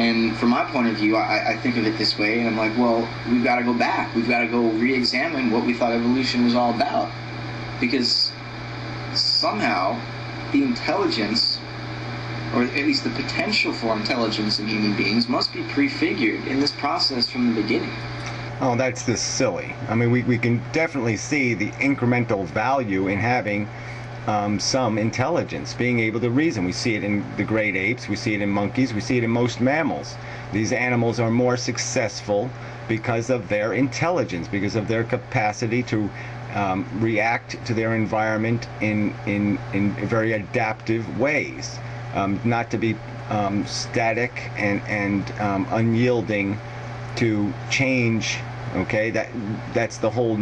And from my point of view, I think of it this way, and I'm like, well, we've got to go back. We've got to go re-examine what we thought evolution was all about. Because somehow the intelligence, or at least the potential for intelligence in human beings, must be prefigured in this process from the beginning. Oh, that's just silly. I mean, we can definitely see the incremental value in having some intelligence, being able to reason. We see it in the great apes, we see it in monkeys, we see it in most mammals. These animals are more successful because of their intelligence, because of their capacity to react to their environment in very adaptive ways, not to be static and unyielding to change. Okay, that's the whole.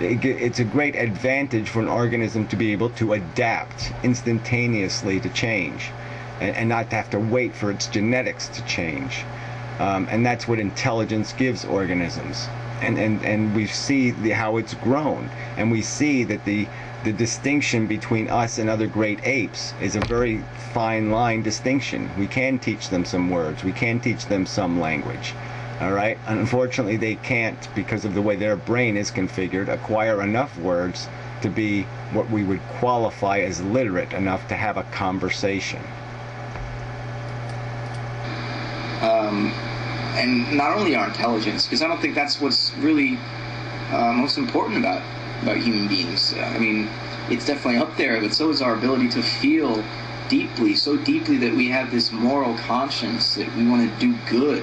It's a great advantage for an organism to be able to adapt instantaneously to change, and not to have to wait for its genetics to change. And that's what intelligence gives organisms. And we see how it's grown, and we see that the distinction between us and other great apes is a very fine line distinction. We can teach them some words, we can teach them some language. All right. Unfortunately, they can't, because of the way their brain is configured, acquire enough words to be what we would qualify as literate enough to have a conversation. And not only our intelligence, because I don't think that's what's really most important about human beings. I mean, it's definitely up there, but so is our ability to feel deeply, so deeply that we have this moral conscience that we want to do good.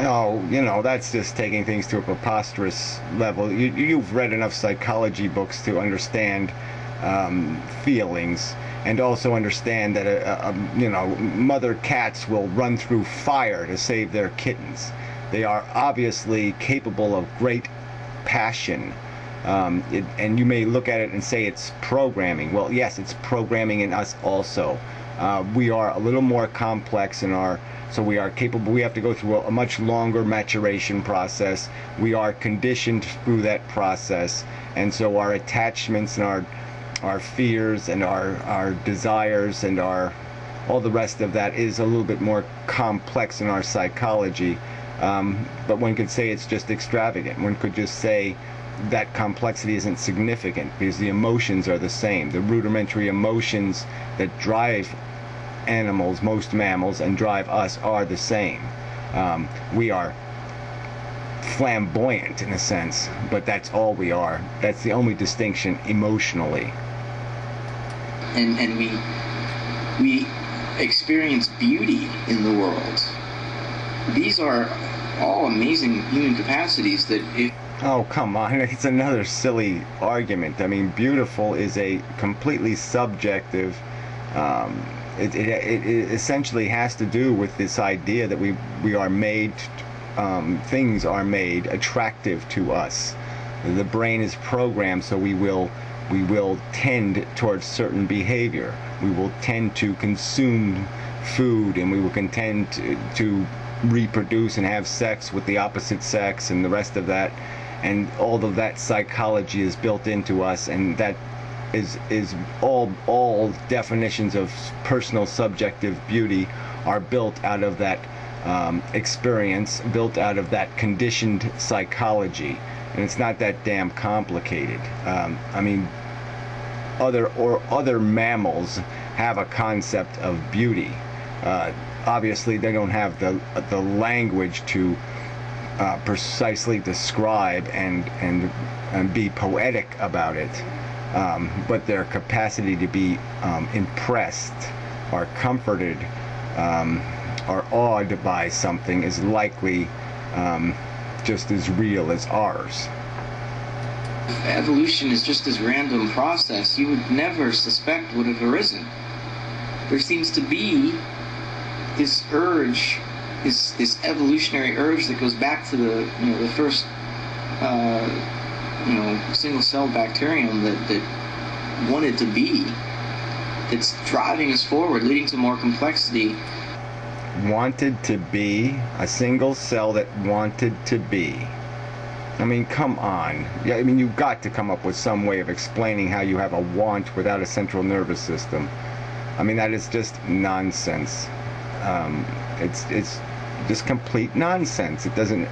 Oh, that's just taking things to a preposterous level. You've read enough psychology books to understand feelings, and also understand that mother cats will run through fire to save their kittens. They are obviously capable of great passion. And you may look at it and say it's programming. Well, yes, it's programming in us also. We are a little more complex in our. So we are capable, we have to go through a much longer maturation process. We are conditioned through that process. And so our attachments and our fears and our desires and all the rest of that is a little bit more complex in our psychology. But one could say it's just extravagant. One could just say that complexity isn't significant because the emotions are the same. The rudimentary emotions that drive animals, most mammals, and drive us are the same. We are flamboyant in a sense, but that's all we are. That's the only distinction emotionally. And we experience beauty in the world. These are all amazing human capacities that if... Oh, come on. It's another silly argument. I mean, beautiful is a completely subjective it essentially has to do with this idea that we are made, things are made attractive to us. The brain is programmed so we will tend towards certain behavior. We will tend to consume food, and we will tend to reproduce and have sex with the opposite sex and the rest of that. And all of that psychology is built into us, and that is all definitions of personal subjective beauty are built out of that experience, built out of that conditioned psychology, and it's not that damn complicated. I mean, other mammals have a concept of beauty. Obviously, they don't have the language to precisely describe and be poetic about it. But their capacity to be impressed or comforted or awed by something is likely just as real as ours. Evolution is just this random process you would never suspect would have arisen. There seems to be this urge, this evolutionary urge that goes back to the first single-celled bacterium that wanted to be, that's driving us forward, leading to more complexity. Wanted to be a single cell that wanted to be. I mean, come on. Yeah, I mean, you've got to come up with some way of explaining how you have a want without a central nervous system. I mean, that is just nonsense. It's just complete nonsense. It doesn't.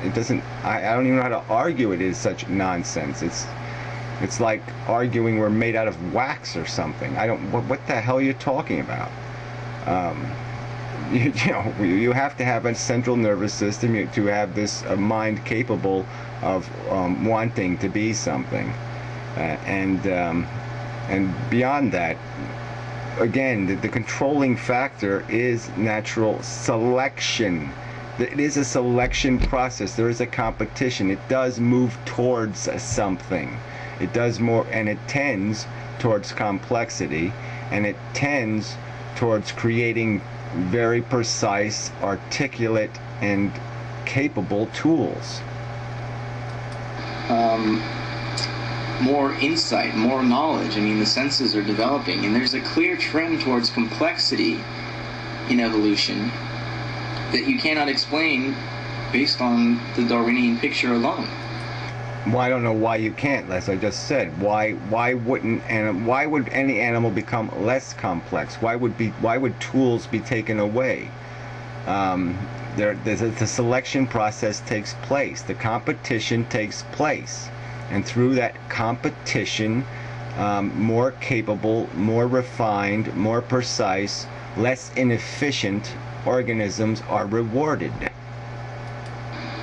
I don't even know how to argue it is such nonsense. It's like arguing we're made out of wax or something. I don't. What the hell are you talking about? You have to have a central nervous system to have this mind capable of wanting to be something, and beyond that, again, the controlling factor is natural selection. It is a selection process. There is a competition. It does move towards something. It does more, and it tends towards complexity, and it tends towards creating very precise, articulate, and capable tools. More insight, more knowledge. I mean, the senses are developing, and there's a clear trend towards complexity in evolution that you cannot explain based on the Darwinian picture alone. Well, I don't know why you can't, as I just said. Why would any animal become less complex? Why would tools be taken away? The selection process takes place. The competition takes place. And through that competition, more capable, more refined, more precise, less inefficient organisms are rewarded.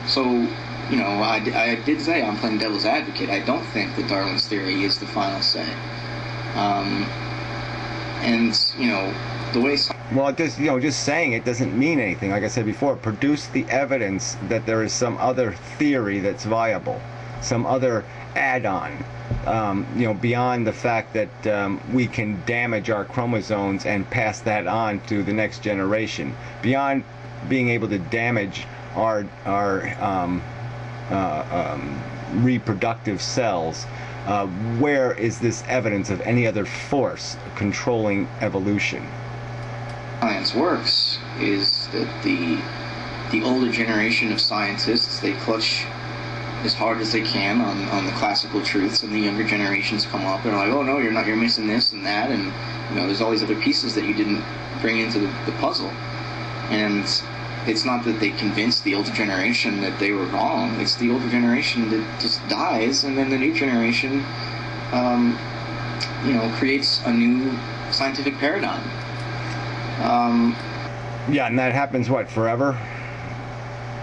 So, I did say I'm playing devil's advocate. I don't think that Darwin's theory is the final say. The way... Well, just saying it doesn't mean anything. Like I said before, produce the evidence that there is some other theory that's viable, some other add-on, beyond the fact that we can damage our chromosomes and pass that on to the next generation, beyond being able to damage our reproductive cells. Where is this evidence of any other force controlling evolution? Science works is that the older generation of scientists, they clutch as hard as they can on the classical truths, and the younger generations come up and are like, oh no, you're missing this and that, and there's all these other pieces that you didn't bring into the puzzle. And it's not that they convinced the older generation that they were wrong. It's the older generation that just dies, and then the new generation creates a new scientific paradigm. Yeah, and that happens forever?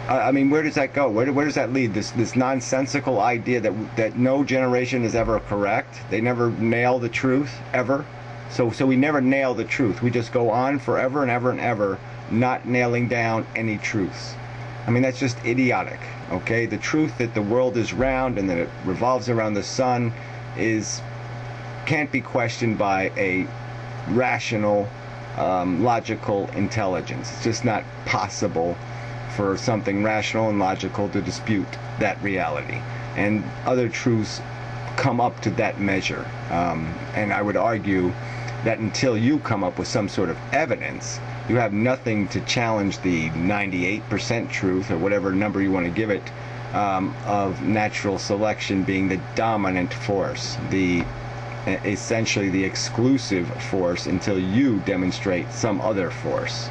I mean, where does that go? Where does that lead? This nonsensical idea that no generation is ever correct. They never nail the truth ever. So we never nail the truth. We just go on forever and ever and ever, not nailing down any truths. I mean, that's just idiotic. Okay, the truth that the world is round and that it revolves around the sun can't be questioned by a rational, logical intelligence. It's just not possible for something rational and logical to dispute that reality. And other truths come up to that measure. And I would argue that until you come up with some sort of evidence, you have nothing to challenge the 98% truth, or whatever number you want to give it, of natural selection being the dominant force, essentially the exclusive force, until you demonstrate some other force.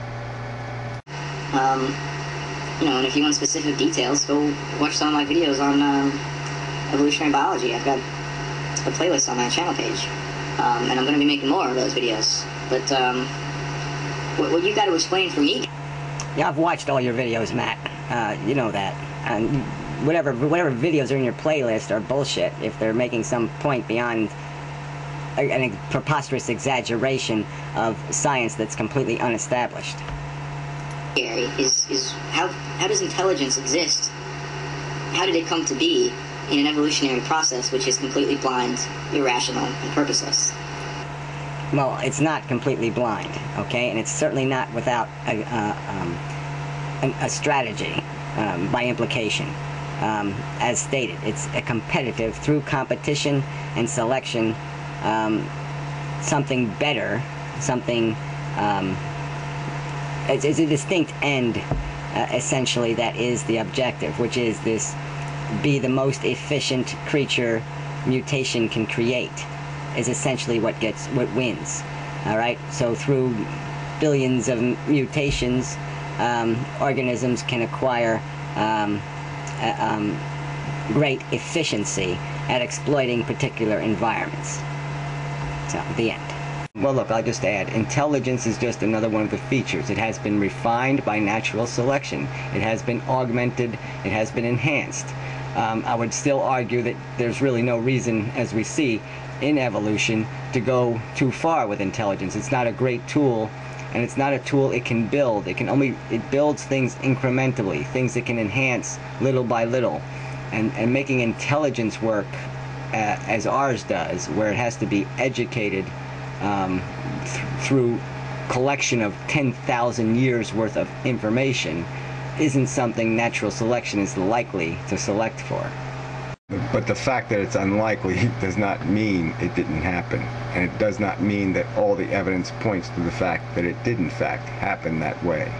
And if you want specific details, go watch some of my videos on evolutionary biology. I've got a playlist on my channel page, and I'm going to be making more of those videos. But what you got to explain for me... Yeah, I've watched all your videos, Matt. You know that. And whatever videos are in your playlist are bullshit if they're making some point beyond a preposterous exaggeration of science that's completely unestablished. Is how does intelligence exist? How did it come to be in an evolutionary process which is completely blind, irrational, and purposeless? Well, it's not completely blind, okay, and it's certainly not without a strategy by implication. As stated, it's a competitive, through competition and selection, something better, something. It's a distinct end, essentially, that is the objective, which is this: be the most efficient creature mutation can create, is essentially what wins. All right. So through billions of mutations, organisms can acquire great efficiency at exploiting particular environments. So, the end. Well, look, I'll just add, intelligence is just another one of the features. It has been refined by natural selection. It has been augmented. It has been enhanced. I would still argue that there's really no reason, as we see in evolution, to go too far with intelligence. It's not a great tool, and it's not a tool it can build. It builds things incrementally, things it can enhance little by little. And making intelligence work as ours does, where it has to be educated through collection of 10,000 years worth of information, isn't something natural selection is likely to select for. But the fact that it's unlikely does not mean it didn't happen. And it does not mean that all the evidence points to the fact that it did in fact happen that way.